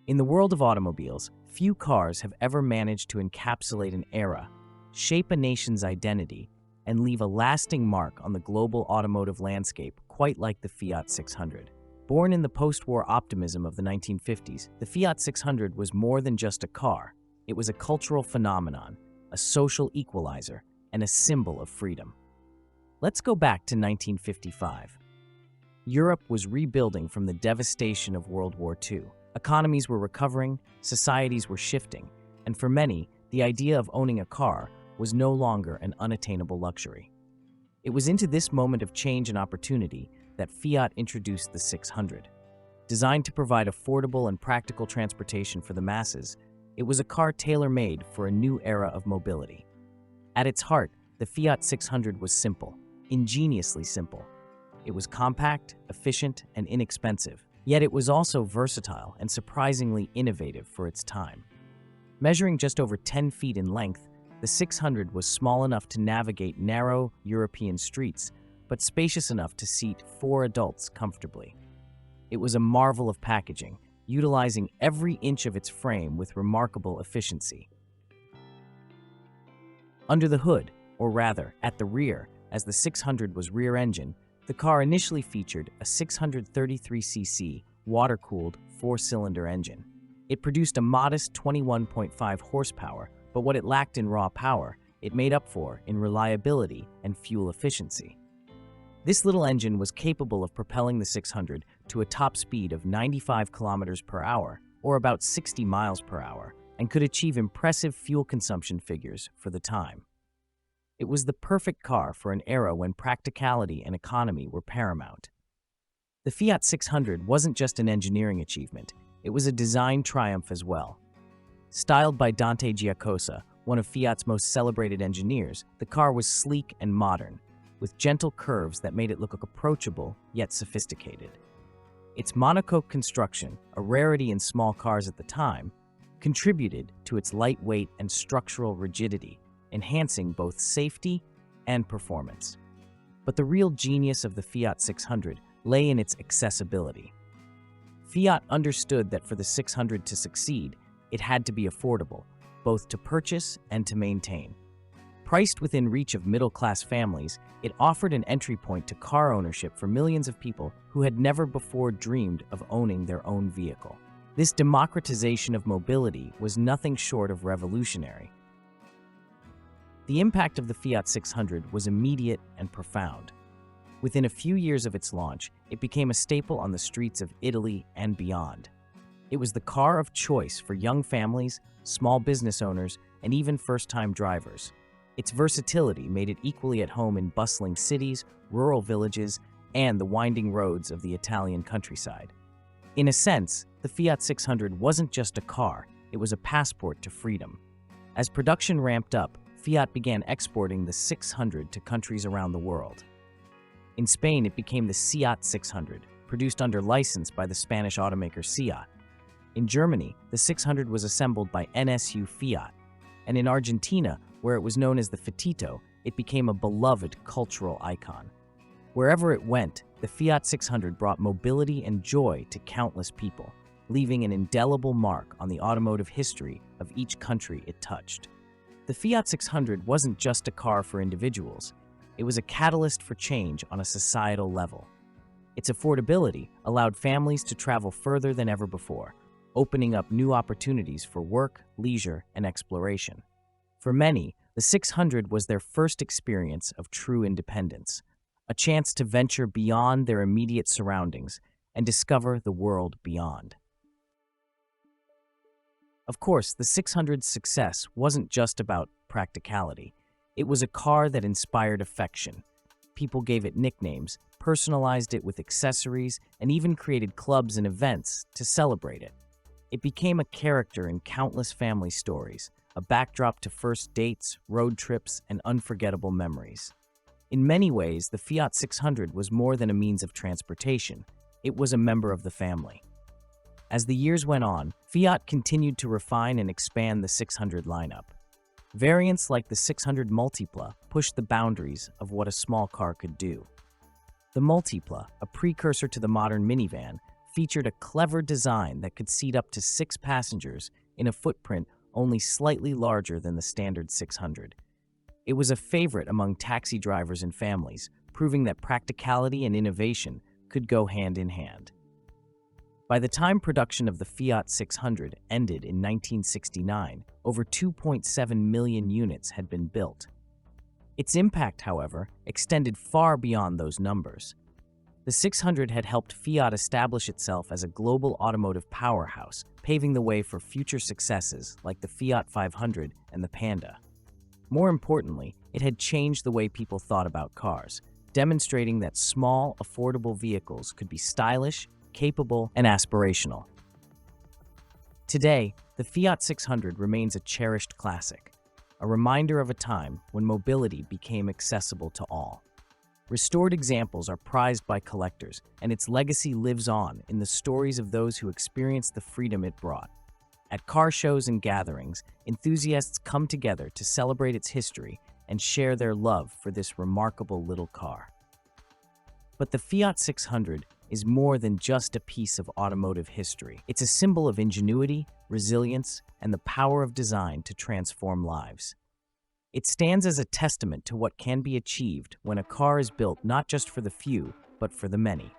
In the world of automobiles, few cars have ever managed to encapsulate an era, shape a nation's identity, and leave a lasting mark on the global automotive landscape quite like the Fiat 600. Born in the post-war optimism of the 1950s, the Fiat 600 was more than just a car. It was a cultural phenomenon, a social equalizer, and a symbol of freedom. Let's go back to 1955. Europe was rebuilding from the devastation of World War II. Economies were recovering, societies were shifting, and for many, the idea of owning a car was no longer an unattainable luxury. It was into this moment of change and opportunity that Fiat introduced the 600. Designed to provide affordable and practical transportation for the masses, it was a car tailor-made for a new era of mobility. At its heart, the Fiat 600 was simple, ingeniously simple. It was compact, efficient, and inexpensive, yet it was also versatile and surprisingly innovative for its time. Measuring just over 10 feet in length, the 600 was small enough to navigate narrow European streets, but spacious enough to seat 4 adults comfortably. It was a marvel of packaging, utilizing every inch of its frame with remarkable efficiency. Under the hood, or rather, at the rear, as the 600 was rear-engine, the car initially featured a 633cc water-cooled 4-cylinder engine. It produced a modest 21.5 horsepower, but what it lacked in raw power, it made up for in reliability and fuel efficiency. This little engine was capable of propelling the 600 to a top speed of 95 kilometers per hour, or about 60 miles per hour, and could achieve impressive fuel consumption figures for the time. It was the perfect car for an era when practicality and economy were paramount. The Fiat 600 wasn't just an engineering achievement, it was a design triumph as well. Styled by Dante Giacosa, one of Fiat's most celebrated engineers, the car was sleek and modern, with gentle curves that made it look approachable yet sophisticated. Its monocoque construction, a rarity in small cars at the time, contributed to its lightweight and structural rigidity, enhancing both safety and performance. But the real genius of the Fiat 600 lay in its accessibility. Fiat understood that for the 600 to succeed, it had to be affordable, both to purchase and to maintain. Priced within reach of middle-class families, it offered an entry point to car ownership for millions of people who had never before dreamed of owning their own vehicle. This democratization of mobility was nothing short of revolutionary. The impact of the Fiat 600 was immediate and profound. Within a few years of its launch, it became a staple on the streets of Italy and beyond. It was the car of choice for young families, small business owners, and even first-time drivers. Its versatility made it equally at home in bustling cities, rural villages, and the winding roads of the Italian countryside. In a sense, the Fiat 600 wasn't just a car, it was a passport to freedom. As production ramped up, Fiat began exporting the 600 to countries around the world. In Spain, it became the Seat 600, produced under license by the Spanish automaker Seat. In Germany, the 600 was assembled by NSU Fiat, and in Argentina, where it was known as the Fetito, it became a beloved cultural icon. Wherever it went, the Fiat 600 brought mobility and joy to countless people, leaving an indelible mark on the automotive history of each country it touched. The Fiat 600 wasn't just a car for individuals, it was a catalyst for change on a societal level. Its affordability allowed families to travel further than ever before, opening up new opportunities for work, leisure, and exploration. For many, the 600 was their first experience of true independence, a chance to venture beyond their immediate surroundings and discover the world beyond. Of course, the 600's success wasn't just about practicality. It was a car that inspired affection. People gave it nicknames, personalized it with accessories, and even created clubs and events to celebrate it. It became a character in countless family stories, a backdrop to first dates, road trips, and unforgettable memories. In many ways, the Fiat 600 was more than a means of transportation. It was a member of the family. As the years went on, Fiat continued to refine and expand the 600 lineup. Variants like the 600 Multipla pushed the boundaries of what a small car could do. The Multipla, a precursor to the modern minivan, featured a clever design that could seat up to 6 passengers in a footprint only slightly larger than the standard 600. It was a favorite among taxi drivers and families, proving that practicality and innovation could go hand in hand. By the time production of the Fiat 600 ended in 1969, over 2.7 million units had been built. Its impact, however, extended far beyond those numbers. The 600 had helped Fiat establish itself as a global automotive powerhouse, paving the way for future successes like the Fiat 500 and the Panda. More importantly, it had changed the way people thought about cars, demonstrating that small, affordable vehicles could be stylish, capable, and aspirational. Today, the Fiat 600 remains a cherished classic, a reminder of a time when mobility became accessible to all. Restored examples are prized by collectors, and its legacy lives on in the stories of those who experienced the freedom it brought. At car shows and gatherings, enthusiasts come together to celebrate its history and share their love for this remarkable little car. But the Fiat 600 is more than just a piece of automotive history. It's a symbol of ingenuity, resilience, and the power of design to transform lives. It stands as a testament to what can be achieved when a car is built not just for the few, but for the many.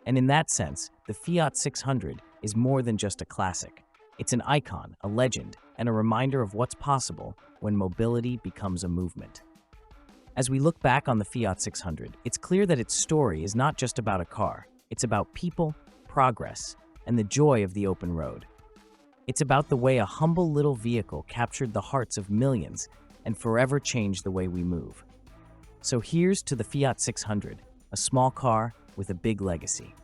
And in that sense, the Fiat 600 is more than just a classic. It's an icon, a legend, and a reminder of what's possible when mobility becomes a movement. As we look back on the Fiat 600, it's clear that its story is not just about a car. It's about people, progress, and the joy of the open road. It's about the way a humble little vehicle captured the hearts of millions and forever changed the way we move. So here's to the Fiat 600, a small car with a big legacy.